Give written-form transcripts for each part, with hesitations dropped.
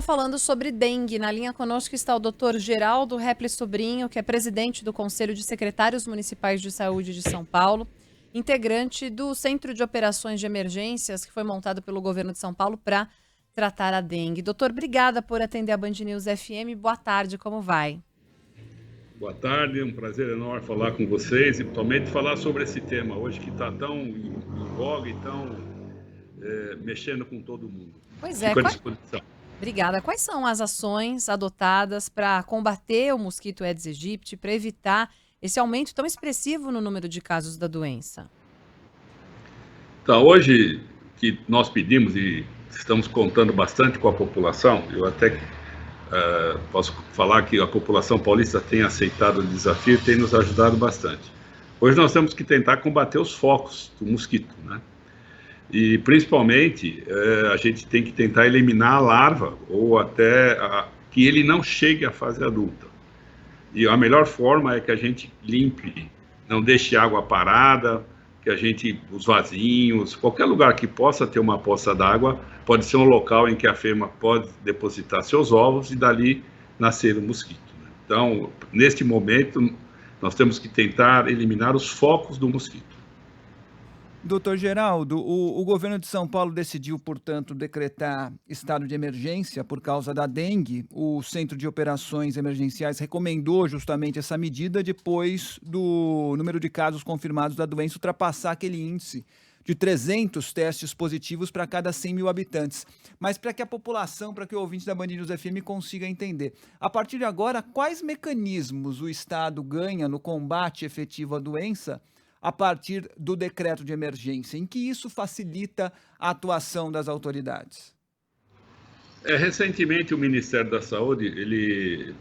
falando sobre dengue. Na linha conosco está o Dr. Geraldo Reples Sobrinho, que é presidente do Conselho de Secretários Municipais de Saúde de São Paulo, integrante do Centro de Operações de Emergências, que foi montado pelo governo de São Paulo para tratar a dengue. Doutor, obrigada por atender a Band News FM. Boa tarde, como vai? Boa tarde, é um prazer enorme falar com vocês e principalmente falar sobre esse tema hoje que está tão em voga e tão mexendo com todo mundo. Pois é, Fico à disposição. obrigada. Quais são as ações adotadas para combater o mosquito Aedes aegypti, para evitar esse aumento tão expressivo no número de casos da doença? Então, hoje que nós pedimos e estamos contando bastante com a população, eu até posso falar que a população paulista tem aceitado o desafio e tem nos ajudado bastante. Hoje nós temos que tentar combater os focos do mosquito, né? E principalmente a gente tem que tentar eliminar a larva ou até que ele não chegue à fase adulta. E a melhor forma é que a gente limpe, não deixe água parada, que a gente, os vasinhos, qualquer lugar que possa ter uma poça d'água, pode ser um local em que a fêmea pode depositar seus ovos e dali nascer o mosquito. Então, neste momento, nós temos que tentar eliminar os focos do mosquito. Doutor Geraldo, o governo de São Paulo decidiu, portanto, decretar estado de emergência por causa da dengue. O Centro de Operações Emergenciais recomendou justamente essa medida depois do número de casos confirmados da doença ultrapassar aquele índice de 300 testes positivos para cada 100 mil habitantes. Mas para que a população, para que o ouvinte da Band News FM consiga entender, a partir de agora, quais mecanismos o Estado ganha no combate efetivo à doença a partir do decreto de emergência? Em que isso facilita a atuação das autoridades? Recentemente, o Ministério da Saúde,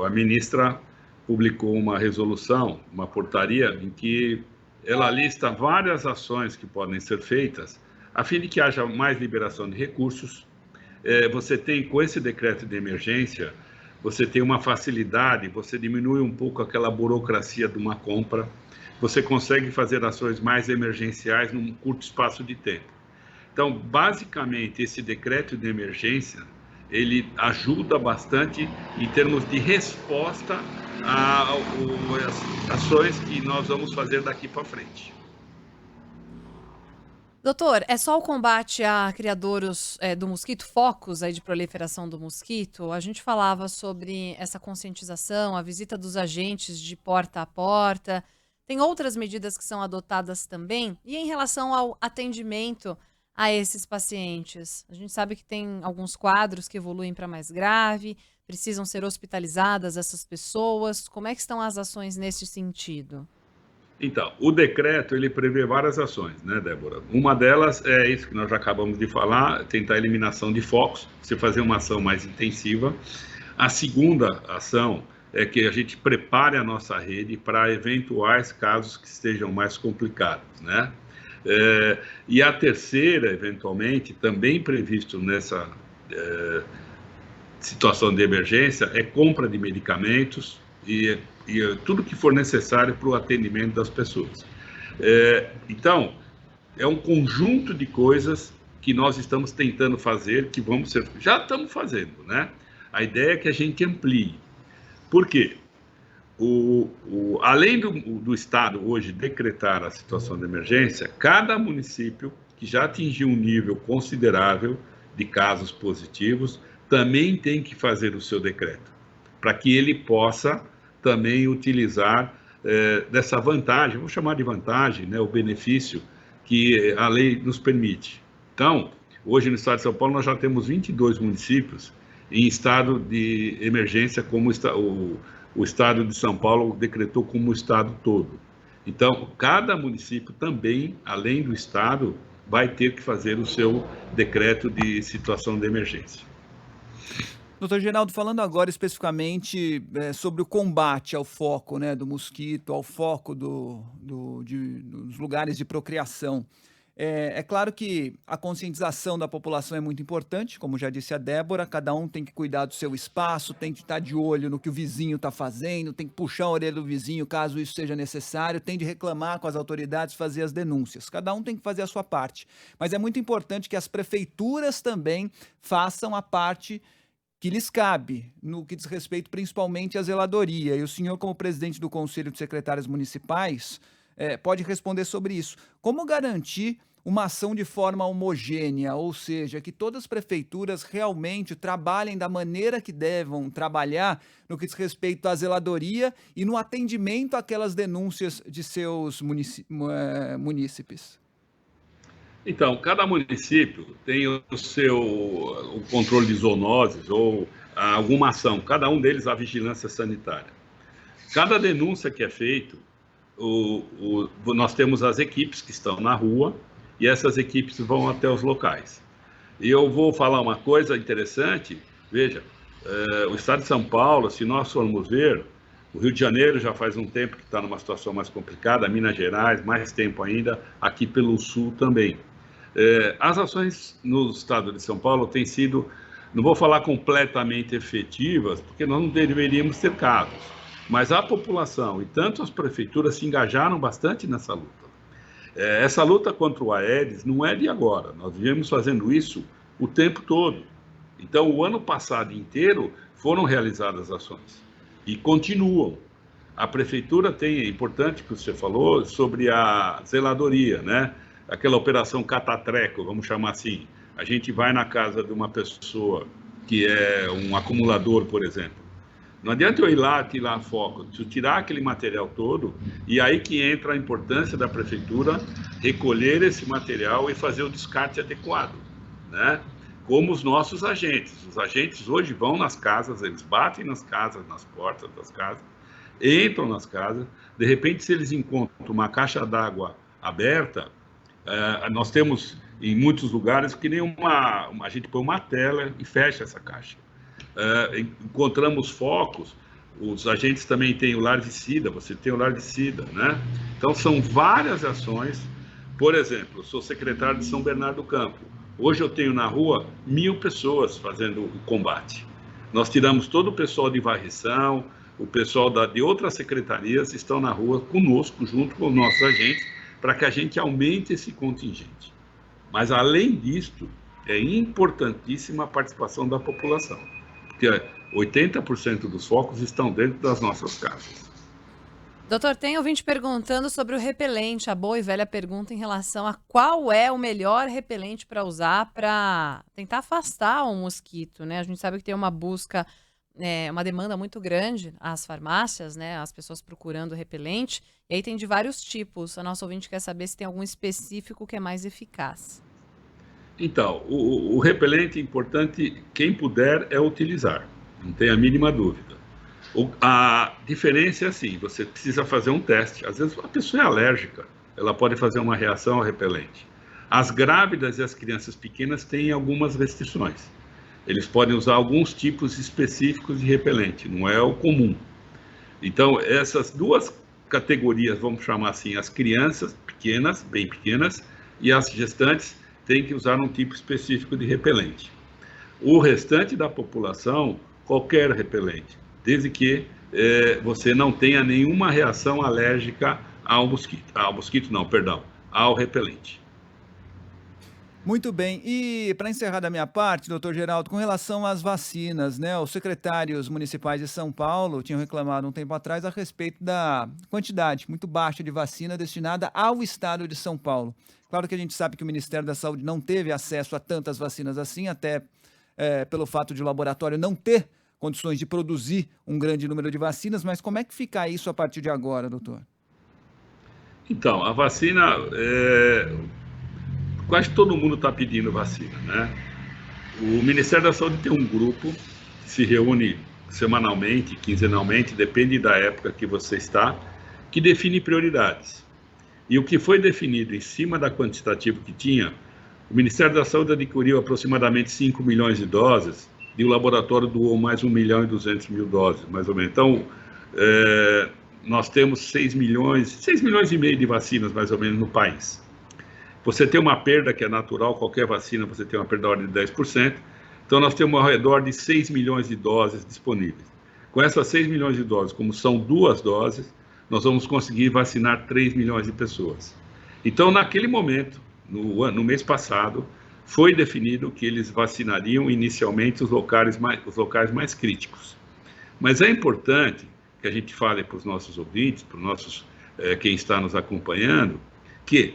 a ministra publicou uma resolução, uma portaria, em que ela lista várias ações que podem ser feitas a fim de que haja mais liberação de recursos. Você tem, com esse decreto de emergência, você tem uma facilidade, você diminui um pouco aquela burocracia de uma compra, você consegue fazer ações mais emergenciais num curto espaço de tempo. Então, basicamente, esse decreto de emergência, ele ajuda bastante em termos de resposta às ações que nós vamos fazer daqui para frente. Doutor, é só o combate a criadouros do mosquito, focos aí de proliferação do mosquito? A gente falava sobre essa conscientização, a visita dos agentes de porta a porta. Tem outras medidas que são adotadas também? E em relação ao atendimento a esses pacientes? A gente sabe que tem alguns quadros que evoluem para mais grave, precisam ser hospitalizadas essas pessoas. Como é que estão as ações nesse sentido? Então, o decreto, ele prevê várias ações, né, Débora? Uma delas é isso que nós já acabamos de falar, tentar a eliminação de focos, você fazer uma ação mais intensiva. A segunda ação é que a gente prepare a nossa rede para eventuais casos que estejam mais complicados, né? E a terceira, eventualmente, também previsto nessa situação de emergência, é compra de medicamentos e tudo que for necessário para o atendimento das pessoas. Então, é um conjunto de coisas que nós estamos tentando fazer, já estamos fazendo, né? A ideia é que a gente amplie. Por quê? Além do Estado hoje decretar a situação de emergência, cada município que já atingiu um nível considerável de casos positivos também tem que fazer o seu decreto, para que ele possa também utilizar dessa vantagem, vou chamar de vantagem, né, o benefício que a lei nos permite. Então, hoje no estado de São Paulo nós já temos 22 municípios em estado de emergência, como o estado de São Paulo decretou como o estado todo. Então, cada município também, além do estado, vai ter que fazer o seu decreto de situação de emergência. Doutor Geraldo, falando agora especificamente sobre o combate ao foco, né, do mosquito, ao foco dos lugares de procriação, É claro que a conscientização da população é muito importante, como já disse a Débora, cada um tem que cuidar do seu espaço, tem que estar de olho no que o vizinho está fazendo, tem que puxar a orelha do vizinho caso isso seja necessário, tem de reclamar com as autoridades, fazer as denúncias. Cada um tem que fazer a sua parte. Mas é muito importante que as prefeituras também façam a parte que lhes cabe, no que diz respeito principalmente à zeladoria. E o senhor, como presidente do Conselho de Secretários Municipais, pode responder sobre isso. Como garantir uma ação de forma homogênea, ou seja, que todas as prefeituras realmente trabalhem da maneira que devam trabalhar no que diz respeito à zeladoria e no atendimento àquelas denúncias de seus munícipes? Então, cada município tem o controle de zoonoses ou alguma ação, cada um deles a vigilância sanitária. Cada denúncia que é feita, nós temos as equipes que estão na rua e essas equipes vão até os locais. E eu vou falar uma coisa interessante, veja, o estado de São Paulo, se nós formos ver, o Rio de Janeiro já faz um tempo que está numa situação mais complicada, Minas Gerais, mais tempo ainda, aqui pelo sul também. As ações no estado de São Paulo têm sido, não vou falar completamente efetivas, porque nós não deveríamos ter casos, mas a população e tanto as prefeituras se engajaram bastante nessa luta. Essa luta contra o Aedes não é de agora, nós viemos fazendo isso o tempo todo. Então, o ano passado inteiro foram realizadas ações e continuam. A prefeitura tem, é importante que você falou, sobre a zeladoria, né? Aquela operação catatreco, vamos chamar assim. A gente vai na casa de uma pessoa que é um acumulador, por exemplo. Não adianta eu ir lá, tirar foco, tirar aquele material todo, e aí que entra a importância da prefeitura recolher esse material e fazer o descarte adequado, né? Como os nossos agentes. Os agentes hoje vão nas casas, eles batem nas casas, nas portas das casas, entram nas casas, de repente, se eles encontram uma caixa d'água aberta, nós temos em muitos lugares que nem a gente põe uma tela e fecha essa caixa. Encontramos focos, os agentes também têm o larvicida, você tem o larvicida, né? Então são várias ações. Por exemplo, eu sou secretário de São Bernardo do Campo. Hoje eu tenho na rua 1.000 pessoas fazendo o combate. Nós tiramos todo o pessoal de varrição, o pessoal de outras secretarias estão na rua conosco, junto com os nossos agentes, para que a gente aumente esse contingente. Mas, além disto, é importantíssima a participação da população, porque 80% dos focos estão dentro das nossas casas. Doutor, tem ouvinte perguntando sobre o repelente, a boa e velha pergunta em relação a qual é o melhor repelente para usar para tentar afastar o mosquito, né? A gente sabe que tem uma busca, uma demanda muito grande às farmácias, né? As pessoas procurando repelente, e aí tem de vários tipos. A nossa ouvinte quer saber se tem algum específico que é mais eficaz. Então, o repelente importante, quem puder, é utilizar, não tem a mínima dúvida. A diferença é assim, você precisa fazer um teste. Às vezes a pessoa é alérgica, ela pode fazer uma reação ao repelente. As grávidas e as crianças pequenas têm algumas restrições. Eles podem usar alguns tipos específicos de repelente, não é o comum. Então, essas duas categorias, vamos chamar assim, as crianças pequenas, bem pequenas, e as gestantes, têm que usar um tipo específico de repelente. O restante da população, qualquer repelente, desde que você não tenha nenhuma reação alérgica ao repelente. Muito bem. E para encerrar da minha parte, doutor Geraldo, com relação às vacinas, né? Os secretários municipais de São Paulo tinham reclamado um tempo atrás a respeito da quantidade muito baixa de vacina destinada ao estado de São Paulo. Claro que a gente sabe que o Ministério da Saúde não teve acesso a tantas vacinas assim, até pelo fato de o laboratório não ter condições de produzir um grande número de vacinas, mas como é que fica isso a partir de agora, doutor? Então, a vacina, quase todo mundo está pedindo vacina, né? O Ministério da Saúde tem um grupo que se reúne semanalmente, quinzenalmente, depende da época que você está, que define prioridades. E o que foi definido em cima da quantitativa que tinha, o Ministério da Saúde adquiriu aproximadamente 5 milhões de doses, e o laboratório doou mais 1.200.000 doses, mais ou menos. Então, nós temos 6 milhões e meio de vacinas, mais ou menos, no país. Você tem uma perda que é natural, qualquer vacina você tem uma perda da ordem de 10%. Então, nós temos ao redor de 6 milhões de doses disponíveis. Com essas 6 milhões de doses, como são 2 doses, nós vamos conseguir vacinar 3 milhões de pessoas. Então, naquele momento, no mês passado, foi definido que eles vacinariam inicialmente os locais mais críticos. Mas é importante que a gente fale para os nossos ouvintes, para os nossos, quem está nos acompanhando, que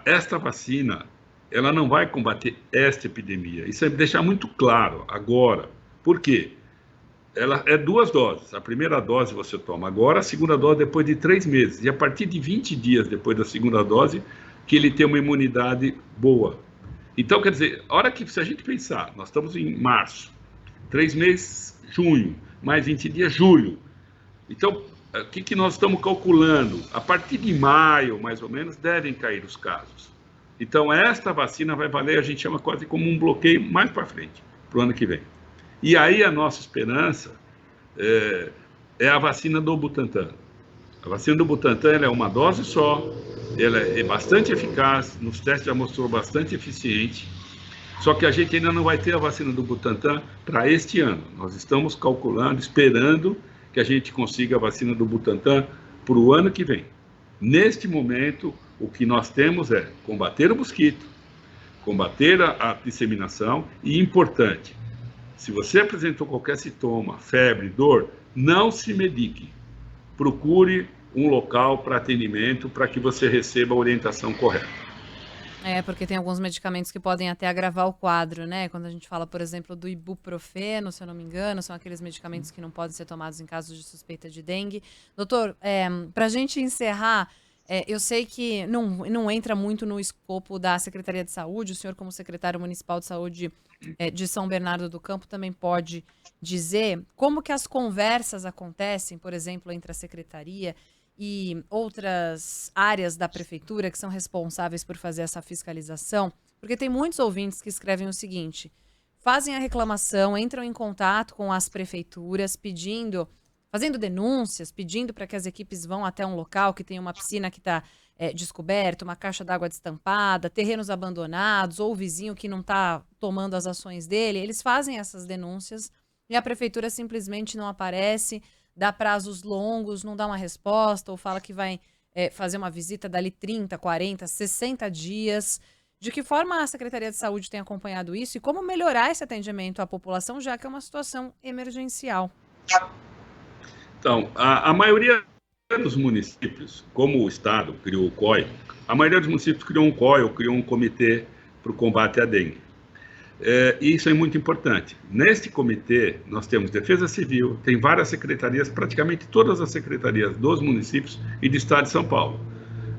esta vacina, ela não vai combater esta epidemia. Isso é deixar muito claro agora. Por quê? Ela é 2 doses. A primeira dose você toma agora, a segunda dose depois de 3 meses. E a partir de 20 dias depois da segunda dose, que ele tem uma imunidade boa. Então, quer dizer, se a gente pensar, nós estamos em março, 3 meses, junho, mais 20 dias, julho. Então, o que nós estamos calculando? A partir de maio, mais ou menos, devem cair os casos. Então, esta vacina vai valer, a gente chama quase como um bloqueio mais para frente, para o ano que vem. E aí a nossa esperança é a vacina do Butantan. A vacina do Butantan ela é uma dose só, ela é bastante eficaz, nos testes já mostrou bastante eficiente, só que a gente ainda não vai ter a vacina do Butantan para este ano. Nós estamos calculando, esperando que a gente consiga a vacina do Butantan para o ano que vem. Neste momento, o que nós temos é combater o mosquito, combater a disseminação e, importante, se você apresentou qualquer sintoma, febre, dor, não se medique. Procure um local para atendimento para que você receba a orientação correta. Porque tem alguns medicamentos que podem até agravar o quadro, né? Quando a gente fala, por exemplo, do ibuprofeno, se eu não me engano, são aqueles medicamentos que não podem ser tomados em casos de suspeita de dengue. Doutor, para a gente encerrar, eu sei que não entra muito no escopo da Secretaria de Saúde, o senhor como secretário municipal de saúde de São Bernardo do Campo também pode dizer como que as conversas acontecem, por exemplo, entre a secretaria e outras áreas da prefeitura que são responsáveis por fazer essa fiscalização, porque tem muitos ouvintes que escrevem o seguinte, fazem a reclamação, entram em contato com as prefeituras fazendo denúncias, pedindo para que as equipes vão até um local que tem uma piscina que está descoberta, uma caixa d'água destampada, terrenos abandonados, ou o vizinho que não está tomando as ações dele. Eles fazem essas denúncias e a prefeitura simplesmente não aparece, dá prazos longos, não dá uma resposta, ou fala que vai fazer uma visita dali 30, 40, 60 dias. De que forma a Secretaria de Saúde tem acompanhado isso e como melhorar esse atendimento à população, já que é uma situação emergencial? Então, a maioria dos municípios, como o Estado criou o COI, a maioria dos municípios criou um COI ou criou um comitê para o combate à dengue. E isso é muito importante. Neste comitê, nós temos Defesa Civil, tem várias secretarias, praticamente todas as secretarias dos municípios e do Estado de São Paulo.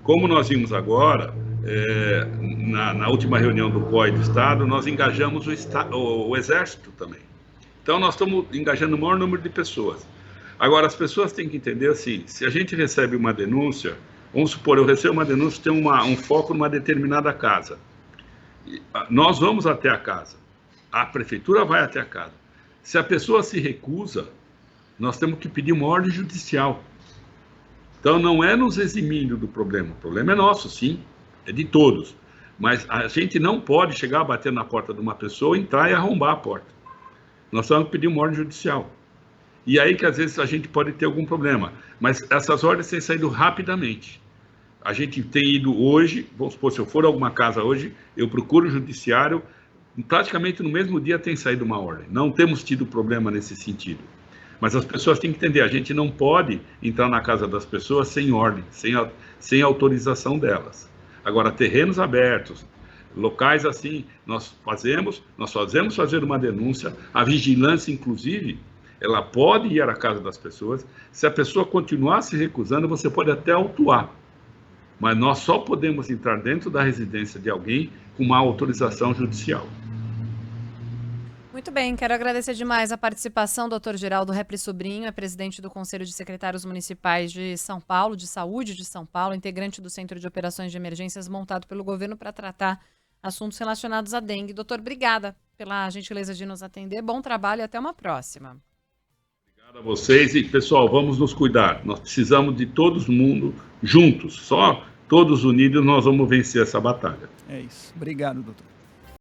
Como nós vimos agora, na última reunião do COI do Estado, nós engajamos o Exército também. Então, nós estamos engajando o maior número de pessoas. Agora, as pessoas têm que entender assim, se a gente recebe uma denúncia, vamos supor, eu recebo uma denúncia, tem um foco numa determinada casa. Nós vamos até a casa, a prefeitura vai até a casa. Se a pessoa se recusa, nós temos que pedir uma ordem judicial. Então, não é nos eximindo do problema, o problema é nosso, sim, é de todos. Mas a gente não pode chegar a bater na porta de uma pessoa, entrar e arrombar a porta. Nós temos que pedir uma ordem judicial. E aí que às vezes a gente pode ter algum problema. Mas essas ordens têm saído rapidamente. A gente tem ido hoje, vamos supor, se eu for a alguma casa hoje, eu procuro o judiciário, praticamente no mesmo dia tem saído uma ordem. Não temos tido problema nesse sentido. Mas as pessoas têm que entender, a gente não pode entrar na casa das pessoas sem ordem, sem autorização delas. Agora, terrenos abertos, locais assim, nós fazemos fazer uma denúncia, a vigilância, inclusive, ela pode ir à casa das pessoas. Se a pessoa continuar se recusando, você pode até autuar. Mas nós só podemos entrar dentro da residência de alguém com uma autorização judicial. Muito bem, quero agradecer demais a participação do Dr. Geraldo Repre Sobrinho, é presidente do Conselho de Secretários Municipais de São Paulo, de Saúde de São Paulo, integrante do Centro de Operações de Emergências montado pelo governo para tratar assuntos relacionados à dengue. Doutor, obrigada pela gentileza de nos atender. Bom trabalho e até uma próxima. Obrigado a vocês e, pessoal, vamos nos cuidar. Nós precisamos de todo mundo juntos. Só todos unidos nós vamos vencer essa batalha. É isso. Obrigado, doutor.